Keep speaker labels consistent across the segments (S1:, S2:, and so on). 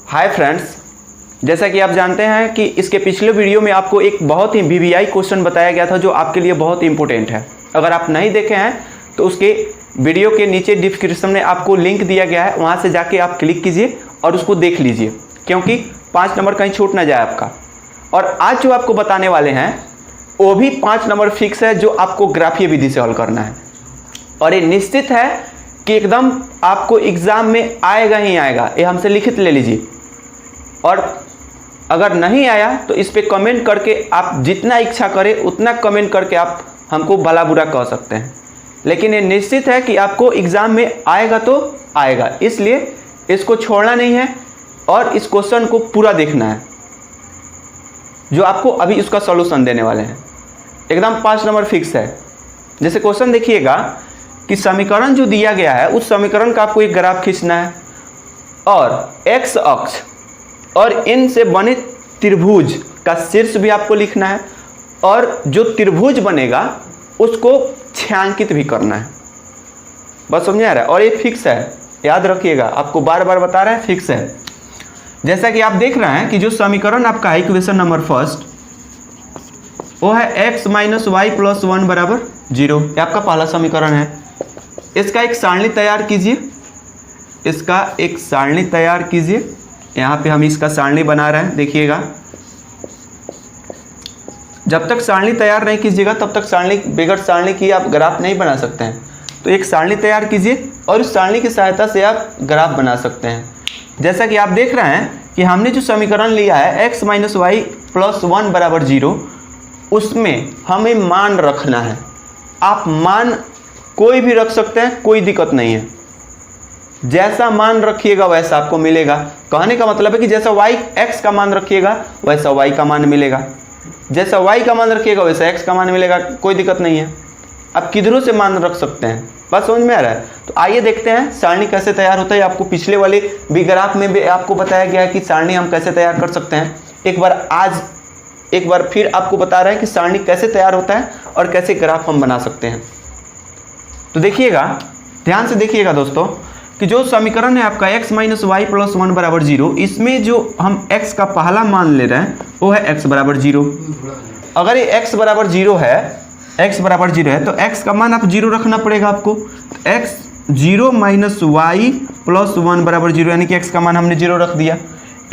S1: Hi friends, जैसा कि आप जानते हैं कि इसके पिछले वीडियो में आपको एक बहुत ही वीवीआई क्वेश्चन बताया गया था जो आपके लिए बहुत ही इंपॉर्टेंट है। अगर आप नहीं देखे हैं तो उसके वीडियो के नीचे डिस्क्रिप्शन में आपको लिंक दिया गया है, वहां से जाके आप क्लिक कीजिए और उसको देख लीजिए, क्योंकि 5 नंबर कहीं छूट ना जाए आपका। और आज जो आपको बताने वाले हैं वो भी 5 नंबर फिक्स है, जो आपको ग्राफीय विधि से हल करना है। और ये निश्चित है कि एकदम आपको एग्जाम में आएगा ही आएगा, ये हमसे लिखित ले लीजिए। और अगर नहीं आया तो इस पे कमेंट करके आप जितना इच्छा करें उतना कमेंट करके आप हमको भला बुरा कह सकते हैं, लेकिन ये निश्चित है कि आपको एग्जाम में आएगा तो आएगा, इसलिए इसको छोड़ना नहीं है और इस क्वेश्चन को पूरा देखना है जो आपको अभी इसका सॉल्यूशन देने वाले हैं। एकदम 5 नंबर फिक्स है। जैसे क्वेश्चन देखिएगा कि समीकरण जो दिया गया है उस समीकरण का आपको एक ग्राफ खींचना है और एक्स अक्ष और इन से बने त्रिभुज का शीर्ष भी आपको लिखना है और जो त्रिभुज बनेगा उसको छायांकित भी करना है। बस समझ आ रहा है। और ये फिक्स है, याद रखिएगा, आपको बार बार बता रहे हैं, फिक्स है। जैसा कि आप देख रहे हैं कि जो समीकरण आपका है इक्वेशन नंबर फर्स्ट वो है x - y + 1 = 0। ये आपका पहला समीकरण है। इसका एक सारणी तैयार कीजिए, इसका एक सारणी तैयार कीजिए। यहाँ पे हम इसका सारणी बना रहे हैं, देखिएगा। जब तक सारणी तैयार नहीं कीजिएगा तब तक सारणी बगैर सारणी की आप ग्राफ नहीं बना सकते हैं। तो एक सारणी तैयार कीजिए और उस सारणी की सहायता से आप ग्राफ बना सकते हैं। जैसा कि आप देख रहे हैं कि हमने जो समीकरण लिया है x - y + 1 = 0, उसमें हमें मान रखना है। आप मान कोई भी रख सकते हैं, कोई दिक्कत नहीं है। जैसा मान रखिएगा वैसा आपको मिलेगा। कहने का मतलब है कि जैसा x का मान रखिएगा वैसा y का मान मिलेगा, जैसा y का मान रखिएगा वैसा x का मान मिलेगा, कोई दिक्कत नहीं है। आप किधरों से मान रख सकते हैं। बात समझ में आ रहा है? तो आइए देखते हैं सारणी कैसे तैयार होता है। आपको पिछले वाले भी ग्राफ में भी आपको बताया गया है कि सारणी हम कैसे तैयार कर सकते हैं। एक बार फिर आपको बता रहे हैं कि सारणी कैसे तैयार होता है और कैसे ग्राफ हम बना सकते हैं। तो देखिएगा, ध्यान से देखिएगा दोस्तों, कि जो समीकरण है आपका x - y + 1 = 0, इसमें जो हम x का पहला मान ले रहे हैं वो है x = 0। अगर ये x = 0 है, x = 0 है तो x का मान आप 0 रखना पड़ेगा आपको। x 0 - y + 1 = 0, यानी कि x का मान हमने 0 रख दिया।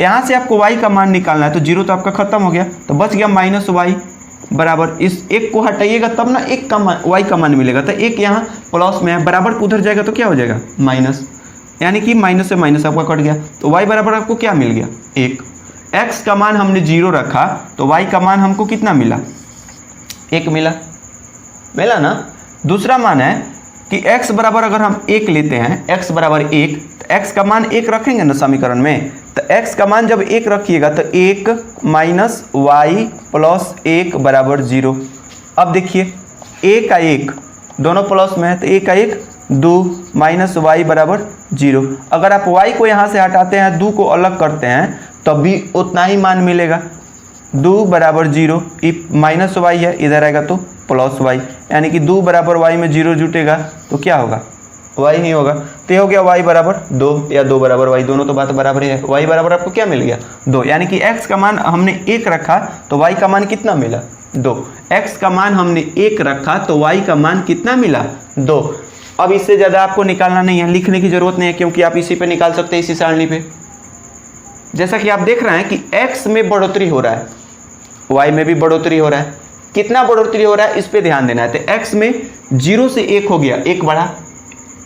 S1: यहाँ से आपको y का मान निकालना है, तो 0 तो आपका खत्म हो गया, तो बच गया -y बराबर, इस एक को हटाइएगा तब ना एक का मान y का मान मिलेगा। तो एक यहाँ प्लस में है, बराबर उधर जाएगा तो क्या हो जाएगा माइनस, यानी कि माइनस से माइनस आपका कट गया, तो y बराबर आपको क्या मिल गया 1। x का मान हमने 0 रखा तो y का मान हमको कितना मिला 1 मिला ना। दूसरा मान है कि x बराबर अगर हम 1 लेते हैं, x बराबर 1, तो x का मान 1 रखेंगे ना समीकरण में, तो x का मान जब 1 रखिएगा तो 1 - y + 1 = 0। अब देखिए a का 1 दोनों प्लस में है, तो a का 1 2 - y = 0। अगर आप y को यहाँ से हटाते हैं, 2 को अलग करते हैं, तब भी उतना ही मान मिलेगा, 2 = 0। -y है, इधर आएगा तो +y, यानी कि 2 = y में 0 जुटेगा तो क्या होगा y ही होगा। तो हो गया y = 2 या 2 = y, दोनों तो बात बराबर है। y बराबर आपको क्या मिल गया 2, यानी कि x का मान हमने 1 रखा तो y का मान कितना मिला 2। x का मान हमने 1 रखा तो y का मान कितना मिला 2। अब इससे ज़्यादा आपको निकालना नहीं है, लिखने की जरूरत नहीं है, क्योंकि आप इसी पे निकाल सकते हैं, इसी सारणी पे। जैसा कि आप देख रहे हैं कि x में बढ़ोतरी हो रहा है, y में भी बढ़ोतरी हो रहा है। कितना बढ़ोतरी हो रहा है इस पे ध्यान देना है। तो x में 0 से 1 हो गया, 1 बढ़ा,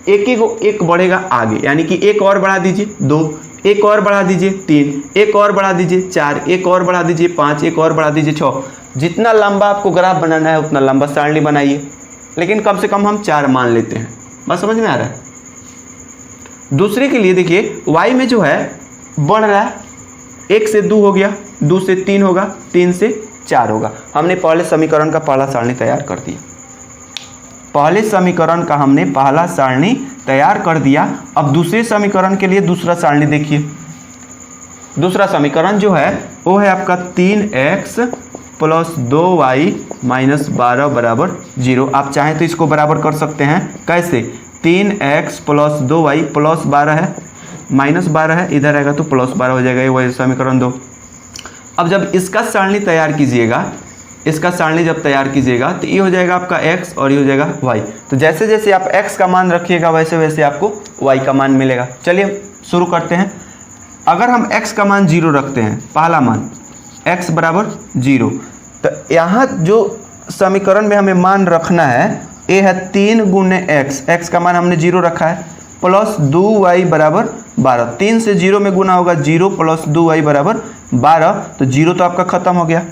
S1: 1 बढ़ेगा आगे, यानी कि 1 और बढ़ा दीजिए 2, 1 और बढ़ा दीजिए 3, 1 और बढ़ा दीजिए 4, 1 और बढ़ा दीजिए 5, 1 और बढ़ा दीजिए 6। जितना लंबा आपको ग्राफ बनाना है उतना लंबा सारणी बनाइए, लेकिन कम से कम हम 4 मान लेते हैं। बस समझ में आ रहा है। दूसरे के लिए देखिए y में जो है बढ़ रहा है, 1 से 2 हो गया, 2 से 3 होगा, 3 से 4 होगा। हमने पहले समीकरण का पहला सारणी तैयार कर दिया, पहले समीकरण का हमने पहला सारणी तैयार कर दिया। अब दूसरे समीकरण के लिए दूसरा सारणी देखिए। दूसरा समीकरण जो है वो है आपका 3x + 2y - 12 = 0। आप चाहें तो इसको बराबर कर सकते हैं। कैसे? 3x + 2y + 12 है, -12 है, इधर आएगा तो +12 हो जाएगा। ये वही समीकरण 2। अब जब इसका सारणी तैयार कीजिएगा, इसका सारणी जब तैयार कीजिएगा तो ये हो जाएगा आपका x और ये हो जाएगा y। तो जैसे जैसे आप x का मान रखिएगा वैसे वैसे आपको y का मान मिलेगा। चलिए शुरू करते हैं। अगर हम x का मान 0 रखते हैं, पहला मान x बराबर 0, तो यहाँ जो समीकरण में हमें मान रखना है ये है 3 गुने x का मान हमने 0 रखा है, प्लस 2y बराबर 12। 3 से 0 में गुना होगा 0 प्लस 2y बराबर 12, तो 0 तो आपका खत्म हो गया,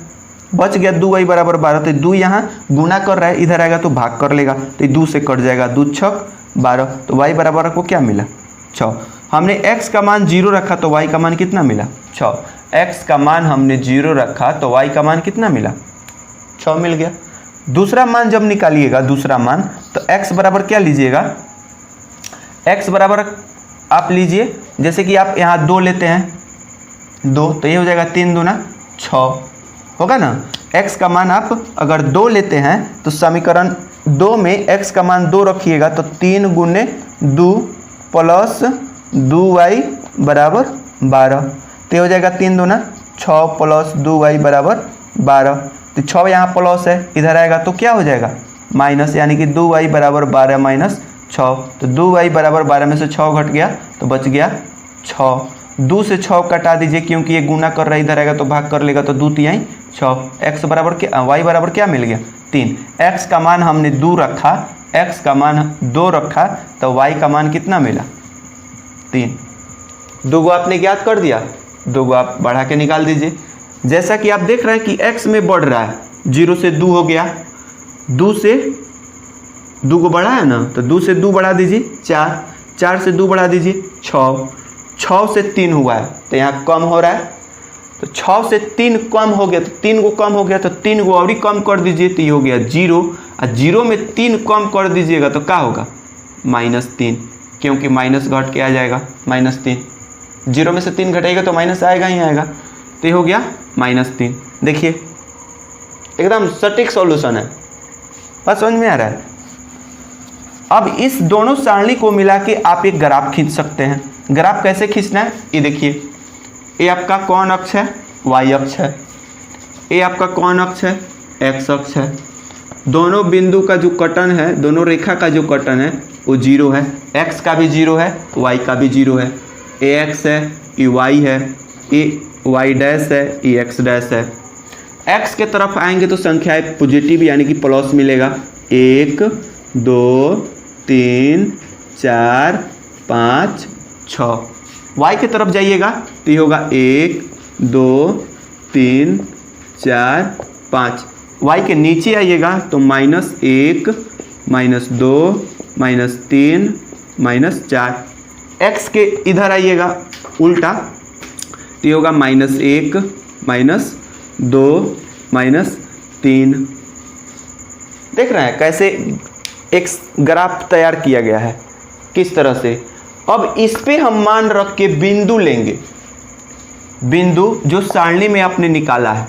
S1: बच गया 2y बराबर 12। तो 2 यहाँ गुना कर रहा है, इधर आएगा तो भाग कर लेगा, तो 2 से कट जाएगा, 2 छक 12, तो y बराबर आपको क्या मिला 6। हमने x का मान 0 रखा तो y का मान कितना मिला 6। x का मान हमने 0 रखा तो y का मान कितना मिला 6 मिल गया। दूसरा मान जब निकालिएगा, दूसरा मान, तो x बराबर क्या लीजिएगा, x बराबर आप लीजिए, जैसे कि आप यहाँ 2 लेते हैं 2, तो ये हो जाएगा 3 दूना 6 होगा ना। x का मान आप अगर 2 लेते हैं तो समीकरण 2 में x का मान 2 रखिएगा तो 3 गुने 2 प्लस 2y बराबर 12, तो हो जाएगा 3 दूना 6 प्लस 2y बराबर 12। तो 6 यहाँ प्लस है, इधर आएगा तो क्या हो जाएगा माइनस, यानी कि 2y बराबर 12 माइनस 6। तो 2y बराबर 12 में से 6 घट गया तो बच गया 6। 2 से 6 कटा दीजिए क्योंकि ये गुना कर रहा है, इधर आएगा तो भाग कर लेगा, तो 2 तिहाई 6। x बराबर क्या, y बराबर क्या मिल गया 3। x का मान हमने 2 रखा, x का मान 2 रखा, तो y का मान कितना मिला 3। 2 को आपने ज्ञात कर दिया, 2 को आप बढ़ा के निकाल दीजिए। जैसा कि आप देख रहे हैं कि x में बढ़ रहा है, 0 से 2 हो गया, 2 से 2 को बढ़ा है ना, तो 2 से 2 बढ़ा दीजिए 4, 4 से 2 बढ़ा दीजिए 6, 6 से 3 हुआ है तो यहाँ कम हो रहा है, तो 6 से 3 कम हो गया, तो 3 को कम हो गया, तो 3 को और ही कम कर दीजिए तो ये हो गया 0, और 0 में 3 कम कर दीजिएगा तो क्या होगा -3, क्योंकि माइनस घट के आ जाएगा -3। 0 में से 3 घटेगा तो माइनस आएगा ही आएगा, तो ये हो गया -3। देखिए एकदम सटीक सॉल्यूशन है, बस समझ में आ रहा है। अब इस दोनों सारणी को मिला के आप एक ग्राफ खींच सकते हैं। ग्राफ कैसे खींचना है, ये देखिए, ये आपका कौन अक्ष है y अक्ष है, ये आपका कौन अक्ष है x अक्ष है। दोनों बिंदु का जो कटन है, दोनों रेखा का जो कटन है वो 0 है, x का भी 0 है, y का भी 0 है। ये x है, ये y है, ये y डैश है, ये x डैश है। x के तरफ आएंगे तो संख्याएं पॉजिटिव यानी कि प्लस मिलेगा, 1 2 3 4 5 6। y की तरफ जाइएगा तो ये होगा 1 2 3 4 5। y के नीचे आइएगा तो -1 -2 -3 -4। x के इधर आइएगा उल्टा तो ये होगा -1 -2 -3। देख रहे हैं कैसे एक ग्राफ तैयार किया गया है, किस तरह से। अब इस पे हम मान रख के बिंदु लेंगे, बिंदु जो सारणी में आपने निकाला है,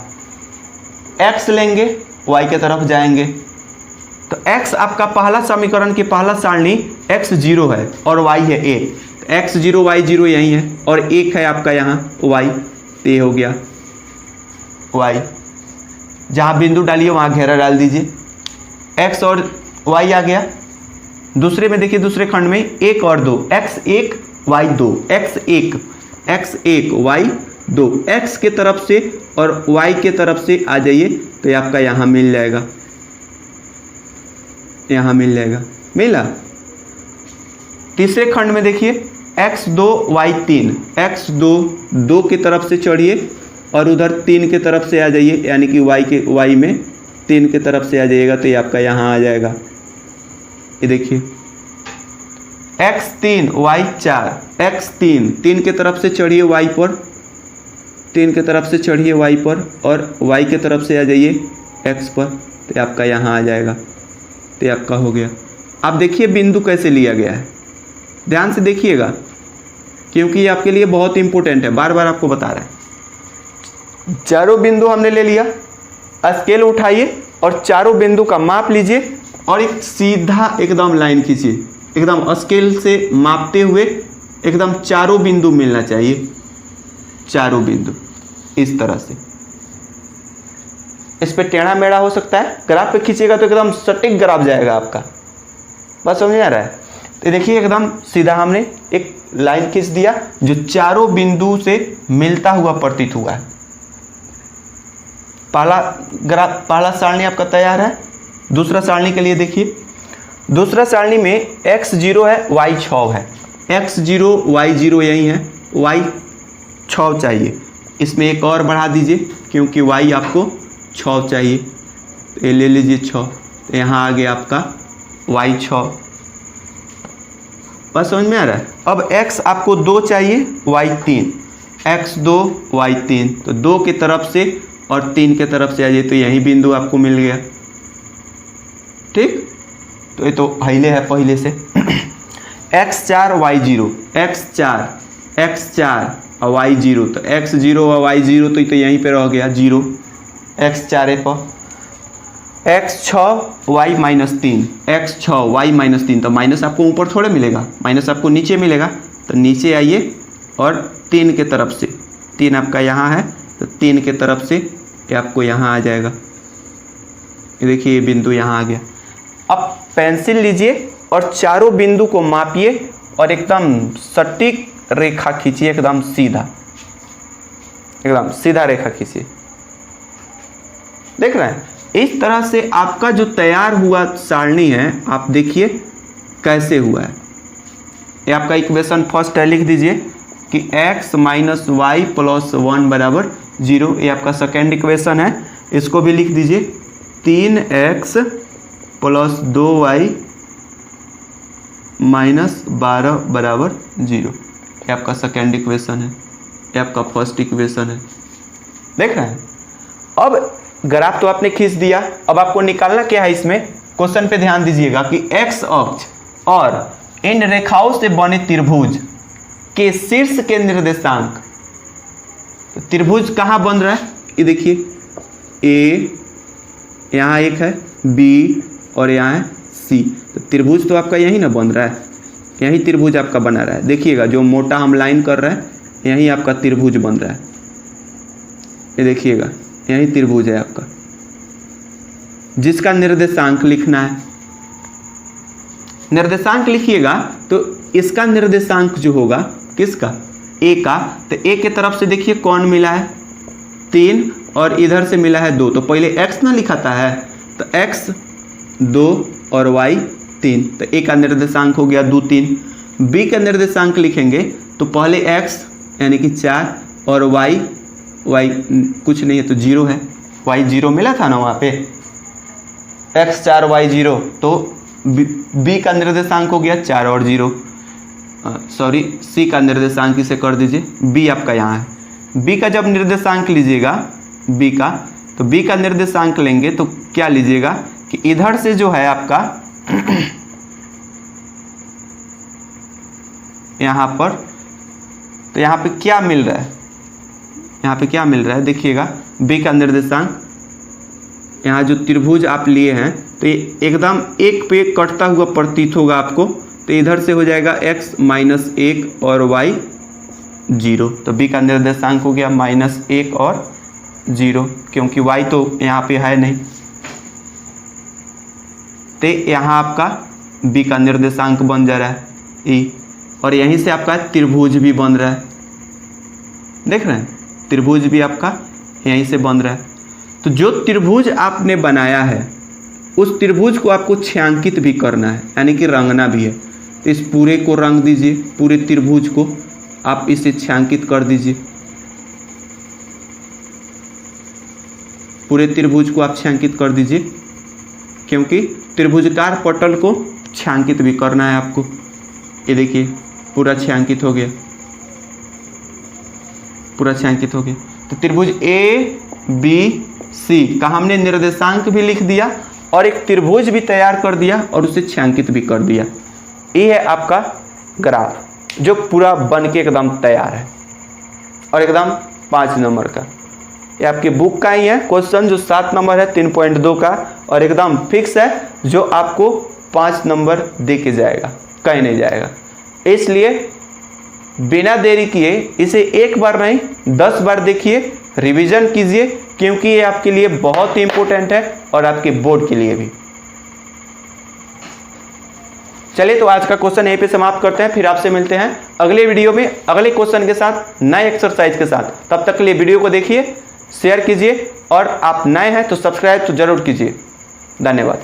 S1: x लेंगे, y के तरफ जाएंगे, तो x आपका पहला समीकरण की पहला सारणी x 0 है और y है 1, x 0 y 0 यही है, और 1 है आपका यहाँ y, तो ये हो गया y। जहाँ बिंदु डालिए वहाँ घेरा डाल दीजिए, x और y आ गया। दूसरे में देखिए, दूसरे खंड में 1 और 2, x 1 y 2, x 1 y 2, x के तरफ से और y के तरफ से आ जाइए तो ये आपका यहाँ मिल जाएगा, यहाँ मिल जाएगा, मिला। तीसरे खंड में देखिए x 2 y 3, x 2 की तरफ से चढ़िए और उधर 3 की तरफ से आ जाइए, यानी कि y में 3 की तरफ से आ जाइएगा तो ये आपका यहाँ आ जाएगा। ये देखिए x 3 y 4, x 3 की तरफ से चढ़िए y पर, 3 की तरफ से चढ़िए y पर और y की तरफ से आ जाइए x पर, तो आपका यहाँ आ जाएगा, तो आपका हो गया। अब देखिए बिंदु कैसे लिया गया है, ध्यान से देखिएगा क्योंकि ये आपके लिए बहुत इंपॉर्टेंट है, बार बार आपको बता रहा है। चारों बिंदु हमने ले लिया, स्केल उठाइए और चारों बिंदु का माप लीजिए और एक सीधा एकदम लाइन खींचिए, एकदम स्केल से मापते हुए एकदम चारों बिंदु मिलना चाहिए, चारों बिंदु इस तरह से। इस पे टेढ़ा मेढ़ा हो सकता है, ग्राफ पे खींचेगा तो एकदम सटीक ग्राफ जाएगा आपका। बात समझ में आ रहा है? तो देखिए एकदम सीधा हमने एक लाइन खींच दिया जो चारों बिंदु से मिलता हुआ प्रतीत हुआ है। पहला सारणी आपका तैयार है। दूसरा सारणी के लिए देखिए, दूसरा सारणी में x0 है, y6 है। x0 y0 यही है, y6 चाहिए। इसमें एक और बढ़ा दीजिए क्योंकि y आपको 6 चाहिए, तो ये ले लीजिए 6, तो यहाँ आ गया आपका y6। बस समझ में आ रहा है? अब x आपको 2 चाहिए, y3, x2 y3, तो 2 की तरफ से और 3 के तरफ से आ जाइए, तो यही बिंदु आपको मिल गया। ठीक, तो ये तो पहले है पहले से। x4 y0, x4 और y0, तो x0 और y0 तो यहीं पे रह गया 0, x4 पर। x6 y-3, x6 y-3, तो माइनस आपको ऊपर थोड़े मिलेगा, माइनस आपको नीचे मिलेगा, तो नीचे आइए और 3 के तरफ से, 3 आपका यहाँ है तो 3 के तरफ से ये आपको यहाँ आ जाएगा। ये देखिए ये बिंदु यहाँ आ गया। अब पेंसिल लीजिए और चारों बिंदु को मापिए और एकदम सटीक रेखा खींचिए, एकदम सीधा रेखा खींचिए। देख रहे हैं? इस तरह से आपका जो तैयार हुआ सारणी है, आप देखिए कैसे हुआ है। ये आपका इक्वेशन फर्स्ट है, लिख दीजिए कि x - y + 1 = 0। ये आपका सेकेंड इक्वेशन है, इसको भी लिख दीजिए 3x + 2y - 12 = 0। ये आपका सेकेंड इक्वेशन है, ये आपका फर्स्ट इक्वेशन है। देख रहे हैं? अब ग्राफ तो आपने खींच दिया, अब आपको निकालना क्या है इसमें? क्वेश्चन पे ध्यान दीजिएगा कि x अक्ष और इन रेखाओं से बने त्रिभुज के शीर्ष के निर्देशांक। तो त्रिभुज कहाँ बन रहा है? ये देखिए A, यहाँ एक है B और यहाँ है C। तो त्रिभुज तो आपका यही ना बन रहा है, यही त्रिभुज आपका बना रहा है। देखिएगा जो मोटा हम लाइन कर रहे हैं यही आपका त्रिभुज बन रहा है। ये देखिएगा यही त्रिभुज है आपका, जिसका निर्देशांक लिखना है। निर्देशांक लिखिएगा तो इसका निर्देशांक जो होगा किसका? A का, तो A के तरफ से देखिए कौन मिला है? 3 और इधर से मिला है 2, तो पहले x ना लिखाता है, तो x 2 और y 3, तो A का निर्देशांक हो गया 2 3। B का निर्देशांक लिखेंगे तो पहले x यानी कि 4 और y कुछ नहीं है तो 0 है, y 0 मिला था ना वहाँ पे, x 4 y 0, तो B का निर्देशांक हो गया 4 और 0, सॉरी C का निर्देशांक इसे कर दीजिए, B आपका यहाँ है। B का जब निर्देशांक लीजिएगा B का, तो B का निर्देशांक लेंगे तो क्या लीजिएगा कि इधर से जो है आपका यहाँ पर, तो यहाँ पे क्या मिल रहा है? यहाँ पे क्या मिल रहा है देखिएगा, B का निर्देशांक, यहाँ जो त्रिभुज आप लिए हैं तो ये एकदम एक पे एक कटता हुआ प्रतीत होगा आपको, तो इधर से हो जाएगा x - 1 और y 0, तो B का निर्देशांक हो गया -1 और 0, क्योंकि y तो यहाँ पे है नहीं, तो यहाँ आपका B का निर्देशांक बन जा रहा है E, और यहीं से आपका त्रिभुज भी बन रहा है। देख रहे हैं? त्रिभुज भी आपका यहीं से बन रहा है। तो जो त्रिभुज आपने बनाया है उस त्रिभुज को आपको छायांकित भी करना है, यानी कि रंगना भी है। तो इस पूरे को रंग दीजिए, पूरे त्रिभुज को आप इसे छायांकित कर दीजिए, पूरे त्रिभुज को आप छायांकित कर दीजिए, क्योंकि त्रिभुजकार पटल को छायांकित भी करना है आपको। ये देखिए पूरा छायांकित हो गया, पूरा छायांकित हो गया। तो त्रिभुज ABC का हमने निर्देशांक भी लिख दिया और एक त्रिभुज भी तैयार कर दिया और उसे छायांकित भी कर दिया। ये है आपका ग्राफ जो पूरा बन के एकदम तैयार है और एकदम 5 नंबर का। ये आपके बुक का ही है क्वेश्चन जो 7 नंबर है 3.2 का, और एकदम फिक्स है जो आपको 5 नंबर दे के जाएगा, कहीं नहीं जाएगा। इसलिए बिना देरी किए इसे एक बार नहीं 10 बार देखिए, रिवीजन कीजिए, क्योंकि ये आपके लिए बहुत ही इंपॉर्टेंट है और आपके बोर्ड के लिए भी। चलिए तो आज का क्वेश्चन यहीं पे समाप्त करते हैं, फिर आपसे मिलते हैं अगले वीडियो में अगले क्वेश्चन के साथ, नए एक्सरसाइज के साथ। तब तक के लिए वीडियो को देखिए, शेयर कीजिए और आप नए हैं तो सब्सक्राइब तो जरूर कीजिए। धन्यवाद।